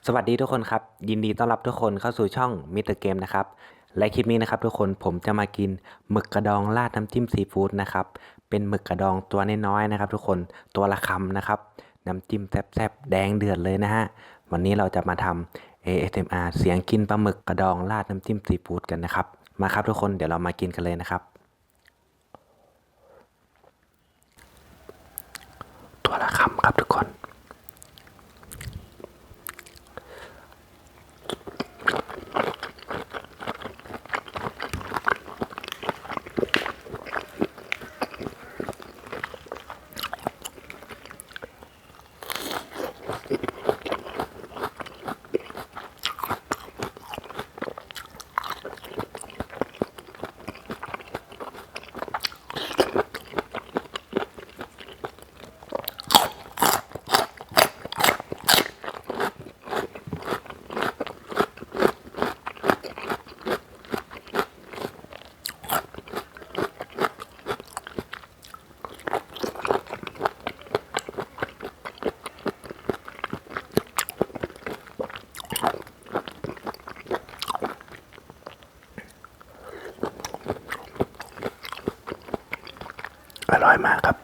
สวัสดีทุกคนครับยินดีต้อนรับทุกคนเข้าสู่ช่องมิสเตอร์เกมนะครับและคลิปนี้นะครับทุกคนผมจะมากินหมึกกระดองราดน้ำจิ้มซีฟู้ดนะครับเป็นหมึกกระดองตัวน้อยๆนะครับทุกคนตัวละคำนะครับน้ำจิ้มแซ่บๆแดงเดือดเลยนะฮะวันนี้เราจะมาทำ ASMR เสียงกินปลาหมึกกระดองราดน้ำจิ้มซีฟู้ดกันนะครับมาครับทุกคนเดี๋ยวเรามากินกันเลยนะครับตัวละคำครับทุกคนอร่อยมากครับ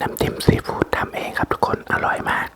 น้ำจิ้มซีฟู้ดทำเองครับทุกคนอร่อยมาก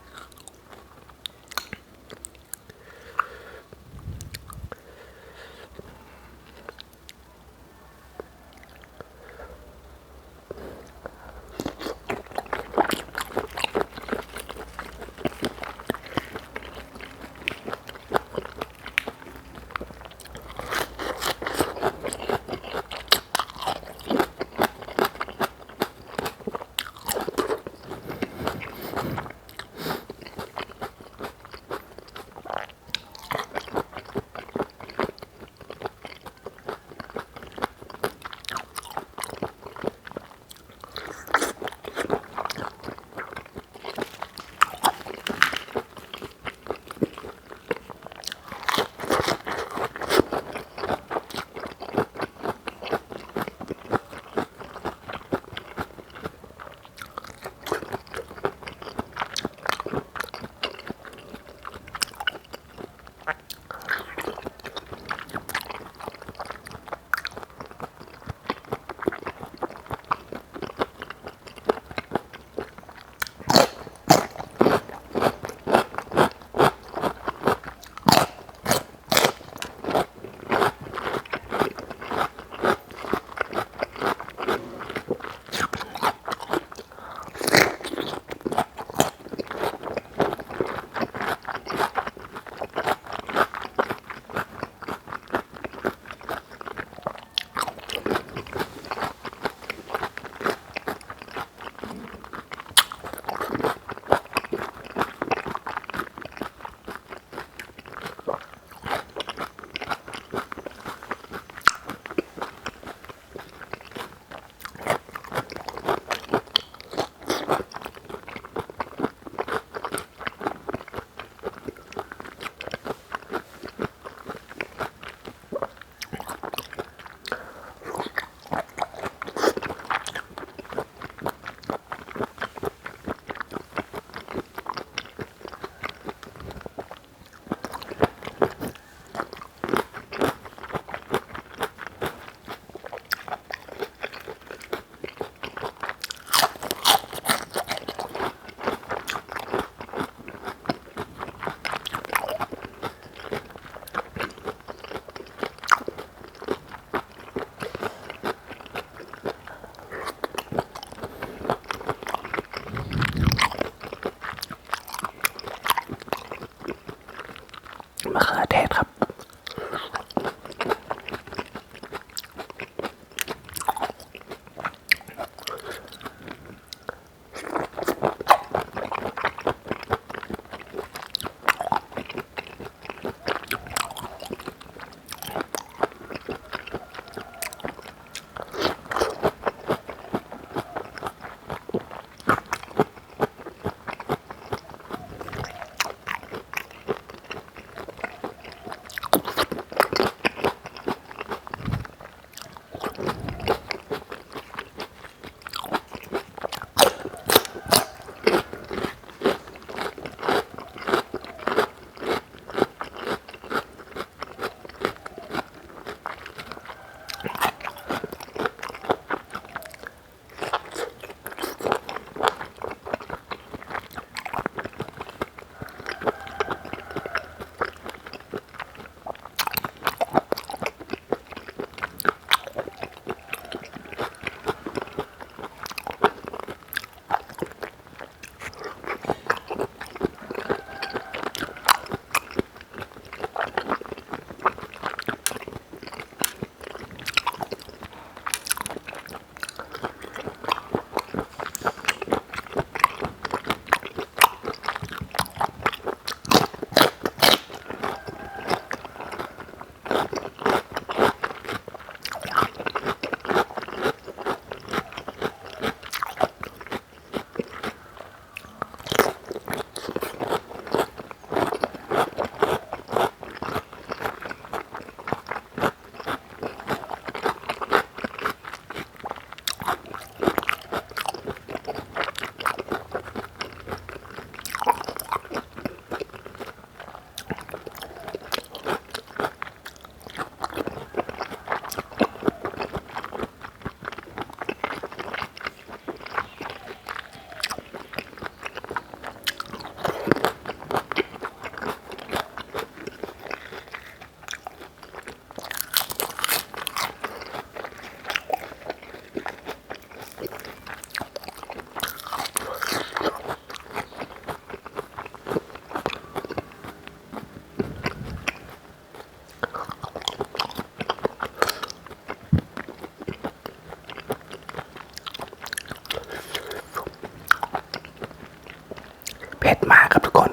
ผ็ดมากครับทุกคน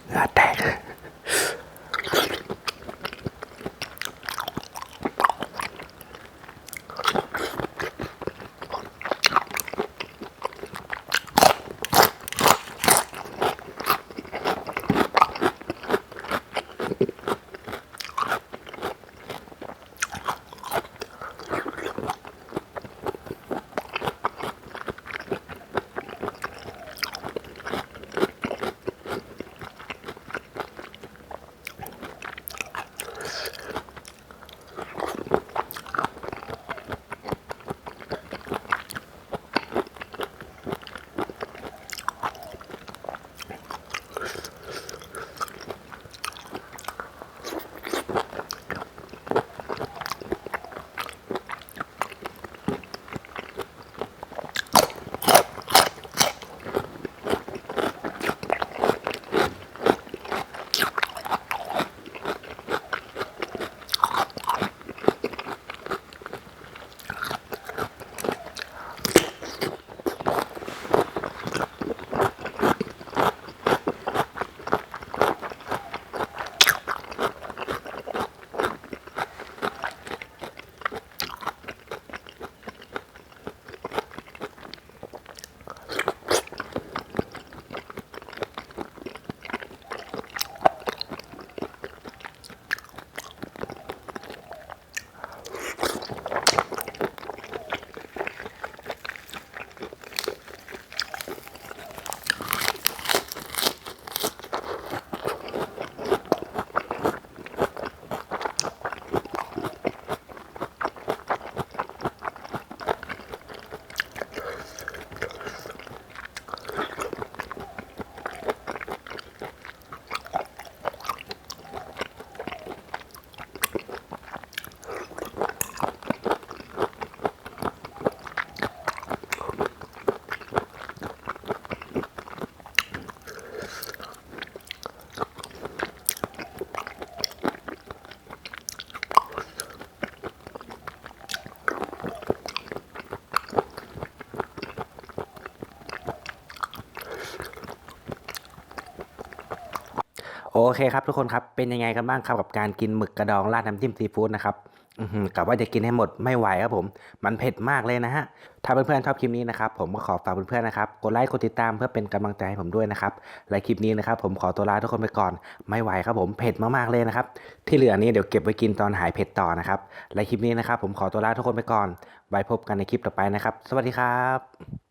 เหงื่อแตกโอเคครับทุกคนครับเป็นยังไงกันบ้างครับกับการกินหมึกกระดองราดน้ำจิ้มซีฟู้ดนะครับกะว่าจะกินให้หมดไม่ไหวครับผมมันเผ็ดมากเลยนะฮะถ้าเพื่อนๆชอบคลิปนี้นะครับผมก็ขอฝากเพื่อนๆนะครับกดไลค์กดติดตามเพื่อเป็นกำลังใจให้ผมด้วยนะครับและคลิปนี้นะครับผมขอตัวลาทุกคนไปก่อนไม่ไหวครับผมเผ็ดมากๆเลยนะครับที่เหลือนี้เดี๋ยวเก็บไว้กินตอนหายเผ็ดต่อนะครับและคลิปนี้นะครับผมขอตัวลาทุกคนไปก่อนไว้พบกันในคลิปต่อไปนะครับสวัสดีครับ